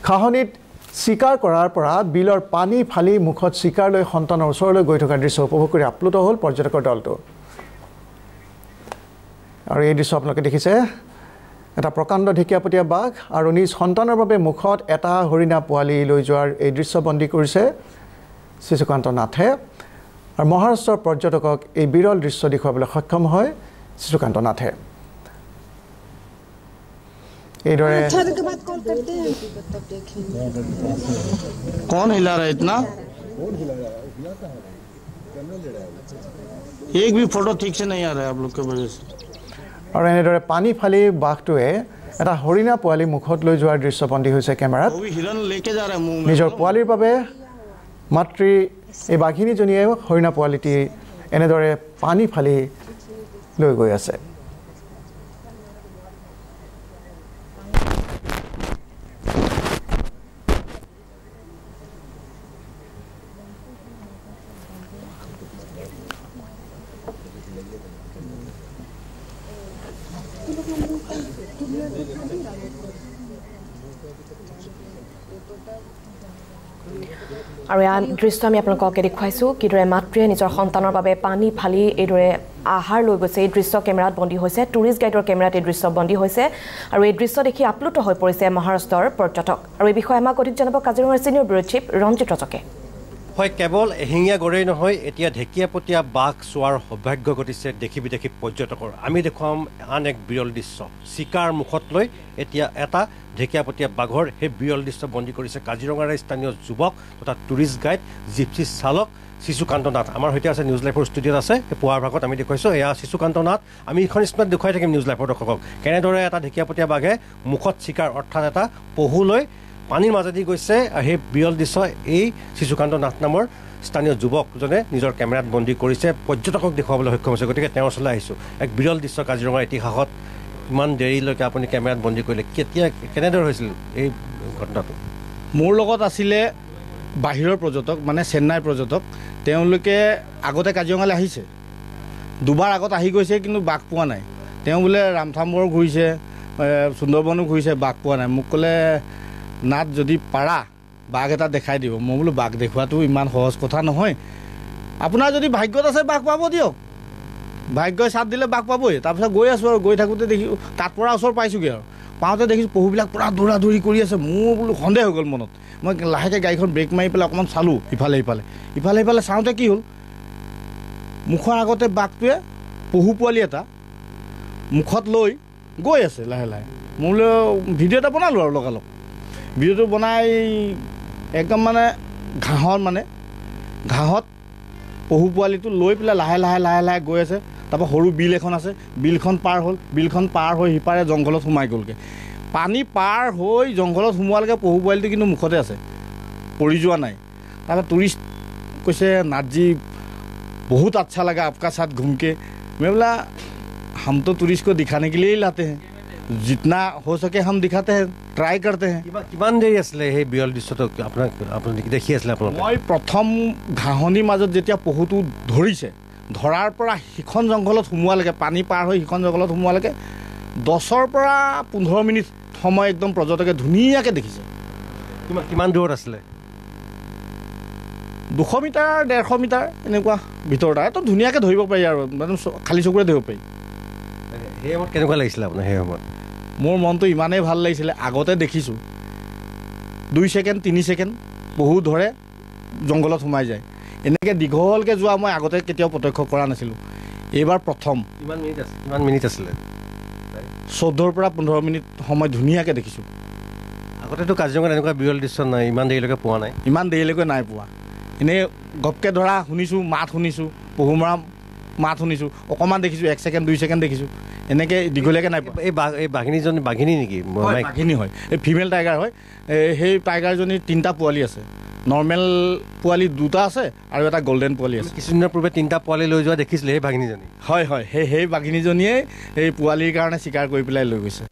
খাহনিত চিকাৰ কৰাৰ পৰা বিলৰ পানী ফালি মুখত চিকাৰ লৈ সন্তানৰ ওচৰলৈ গৈ থকা দৃশ্য উপভোগ কৰি আপ্লুত হ'ল পৰ্যটকৰ দলটো আৰু এই দৃশ্য আপোনালোকে দেখিছে এটা প্ৰকাণ্ড ঢেকীয়াপতীয়া বাঘ আৰু নিজ সন্তানৰ বাবে মুখত এটা হৰিণা পোৱালি লৈ যোৱাৰ এই দৃশ্য বন্দী কৰিছে শিশুকান্ত নাথে আৰু মহাৰাষ্ট্ৰৰ পৰ্যটকক এই বিৰল দৃশ্য দেখুৱাবলৈ সক্ষম হয় শিশুকান্ত নাথে এইদৰে कौन हिला रहा है इतना एक भी फोटो ठीक से नहीं आ रहा है आप लोग के वजह से আৰু এনেদৰে পানী ফালি বাঘটোৱে এটা হৰিণা পোৱালি মুখত লৈ যোৱাৰ দৃশ্যবন্দী হৈছে কেমেৰাত हिरन लेके जा रहा है मुंह में নিজৰ পোৱালিৰ বাবে মাতৃ এই বাঘিনীজনীয়ে হৰিণা পোৱালিটি এনেদৰে পানী ফালি লৈ গৈ আছে আৰু এই দৃশ্য আমি আপোনালোকক দেখুৱাইছোঁ কিদৰে মাতৃয়ে নিজৰ সন্তানৰ বাবে পানী ফালি এইদৰে আহাৰ লৈ গৈছে এই দৃশ্য কেমেৰাত বন্দী হৈছে টুৰিষ্ট গাইডৰ কেমেৰাত এই দৃশ্য বন্দী হৈছে আৰু এই দৃশ্য দেখি আপ্লুত হৈ পৰিছে মহাৰাষ্ট্ৰৰ পৰ্যটক আৰু এই বিষয়ে আমাক অধিক জনাব কাজিৰঙাৰ ছিনিয়ৰ ব্যুৰ চিফ ৰঞ্জিত ৰজকে হয় কেৱল এশিঙীয়া গড়েই নহয় এতিয়া ঢেকীয়াপতীয়া বাঘ চোৱাৰ সৌভাগ্য ঘটিছে দেখি বিদেশী পৰ্যটকৰ আমি দেখুৱাম আন এক বিৰল দৃশ্য চিকাৰ মুখত লৈ এতিয়া এটা ঢেকীয়াপতীয়া বাঘৰ সেই বিৰল দৃশ্য বন্দী কৰিছে কাজিৰঙাৰ স্থানীয় যুৱক তথা টুৰিষ্ট গাইড জিপচি চালক শিশুকান্ত নাথ আমাৰ সৈতে আছে নিউজ লাইভৰ ষ্টুডিঅ'ত আছে পুৱাৰ ভাগত আমি দেখুৱাইছোঁ এয়া শিশুকান্ত নাথ আমি এইখন স্ক্ৰীণত দেখুৱাই থাকিম নিউজ লাইভৰ দৰ্শকক কেনেদৰে এটা ঢেকীয়াপতীয়া বাঘে মুখত চিকাৰ অৰ্থাৎ এটা পহু লৈ পানীৰ মাজেদি গৈছে সেই বিৰল দৃশ্য এই শিশুকান্ত নাথ নামৰ স্থানীয় যুৱকজনে নিজৰ কেমেৰাত বন্দী কৰিছে পৰ্যটকক দেখুৱাবলৈ সক্ষম হৈছে গতিকে তেওঁৰ ওচৰলৈ আহিছোঁ এক বিৰল দৃশ্য কাজিৰঙাৰ ইতিহাসত ইমান দেৰিলৈকে আপুনি কেমেৰাত বন্দী কৰিলে কেতিয়া কেনেদৰে হৈছিল এই ঘটনাটো মোৰ লগত আছিলে বাহিৰৰ পৰ্যটক মানে চেন্নাইৰ পৰ্যটক তেওঁলোকে আগতে কাজিৰঙালৈ আহিছে দুবাৰ আগত আহি গৈছে কিন্তু বাঘ পোৱা নাই তেওঁ বোলে ৰামথাম্বৰ ঘূৰিছে সুন্দৰবনো ঘূৰিছে বাঘ পোৱা নাই মোক ক'লে নাথ যদি পাৰা বাঘ এটা দেখাই দিব মই বোলো বাঘ দেখুৱাটো ইমান সহজ কথা নহয় আপোনাৰ যদি ভাগ্যত আছে বাঘ পাব দিয়ক ভাগ্যই চাথ দিলে বাঘ পাবই তাৰপিছত গৈ আছোঁ আৰু গৈ থাকোঁতে দেখি কাঠপৰা ওচৰ পাইছোঁগৈ আৰু পাওঁতে দেখিছোঁ পহুবিলাক পূৰা দৌৰা দৌৰি কৰি আছে মোৰ বোলো সন্দেহ হৈ গ'ল মনত মই লাহেকৈ গাড়ীখন ব্ৰেক মাৰি পেলাই অকণমান চালোঁ ইফালে সিফালে চাওঁতে কি হ'ল মুখৰ আগতে বাঘটোৱে পহু পোৱালি এটা মুখত লৈ গৈ আছে লাহে লাহে মই বোলো ভিডিঅ' এটা বনালোঁ আৰু লগালগ ভিডিঅ'টো বনাই একদম মানে ঘাঁহত পহু পোৱালিটো লৈ পেলাই লাহে লাহে গৈ আছে তাৰপৰা সৰু বিল এখন আছে বিলখন পাৰ হ'ল বিলখন পাৰ হৈ সিপাৰে জংঘলত সোমাই গ'লগৈ পানী পাৰ হৈ জংঘলত সোমোৱালৈকে পহু পোৱালিটো কিন্তু মুখতে আছে পৰি যোৱা নাই তাৰপৰা টুৰিষ্ট কৈছে নাথজি বহুত আচ্ছা লগা आपका साथ घूम के मैं बोला हम तो टूरिस्ट को दिखाने के लिए ही लाते हैं जितना हो सके हम दिखाते हैं ट्राई करते हैं কিমান দেৰি আছিলে সেই বিৰল দৃশ্যটো আপুনি দেখি আছিলে আপোনালোকে মই প্ৰথম ঘাঁহনিৰ মাজত যেতিয়া পহুটো ধৰিছে ধৰাৰ পৰা সিখন জংঘলত সোমোৱালৈকে পানী পাৰ হৈ সিখন জংঘলত সোমোৱালৈকে 10ৰ পৰা 15 মিনিট সময় একদম পৰ্যটকে ধুনীয়াকৈ দেখিছে কিমান দূৰত আছিলে 200 মিটাৰ 150 মিটাৰ এনেকুৱা ভিতৰত আৰু ধুনীয়াকৈ ধৰিব পাৰি আৰু মানে খালী চকুৰে ধৰিব পাৰি সেই সময়ত কেনেকুৱা লাগিছিলে আপোনাৰ সেই সময়ত মোৰ মনটো ইমানেই ভাল লাগিছিলে আগতে দেখিছোঁ 2 ছেকেণ্ড 3 ছেকেণ্ড পহু ধৰে জংঘলত সোমাই যায় এনেকৈ দীঘলকৈ যোৱা মই আগতে কেতিয়াও প্ৰত্যক্ষ কৰা নাছিলোঁ এইবাৰ প্ৰথম কিমান মিনিট আছিলে 14ৰ পৰা 15 মিনিট সময় ধুনীয়াকৈ দেখিছোঁ আগতেতো কাজিৰঙাত এনেকুৱা বিৰল দৃশ্য নাই ইমান দেৰিলৈকে পোৱা নাই ইমান দেৰিলৈকে নাই পোৱা এনেই গপকৈ ধৰা শুনিছোঁ মাত শুনিছোঁ পহু মৰা মাত শুনিছোঁ অকণমান দেখিছোঁ 1 ছেকেণ্ড 2 ছেকেণ্ড দেখিছোঁ এনেকৈ দীঘলীয়াকৈ নাই পোৱা এই বাঘিনী নেকি বাঘিনী হয় এই ফিমেল টাইগাৰ হয় সেই টাইগাৰজনীৰ 3টা পোৱালি আছে নৰ্মেল পোৱালি 2টা আছে আৰু এটা গল্ডেন পোৱালি আছে কিছুদিনৰ পূৰ্বে 3টা পোৱালি লৈ যোৱা দেখিছিলে সেই বাঘিনীজনী হয় সেই বাঘিনীজনীয়ে এই পোৱালিৰ কাৰণে চিকাৰ কৰি পেলাই লৈ গৈছে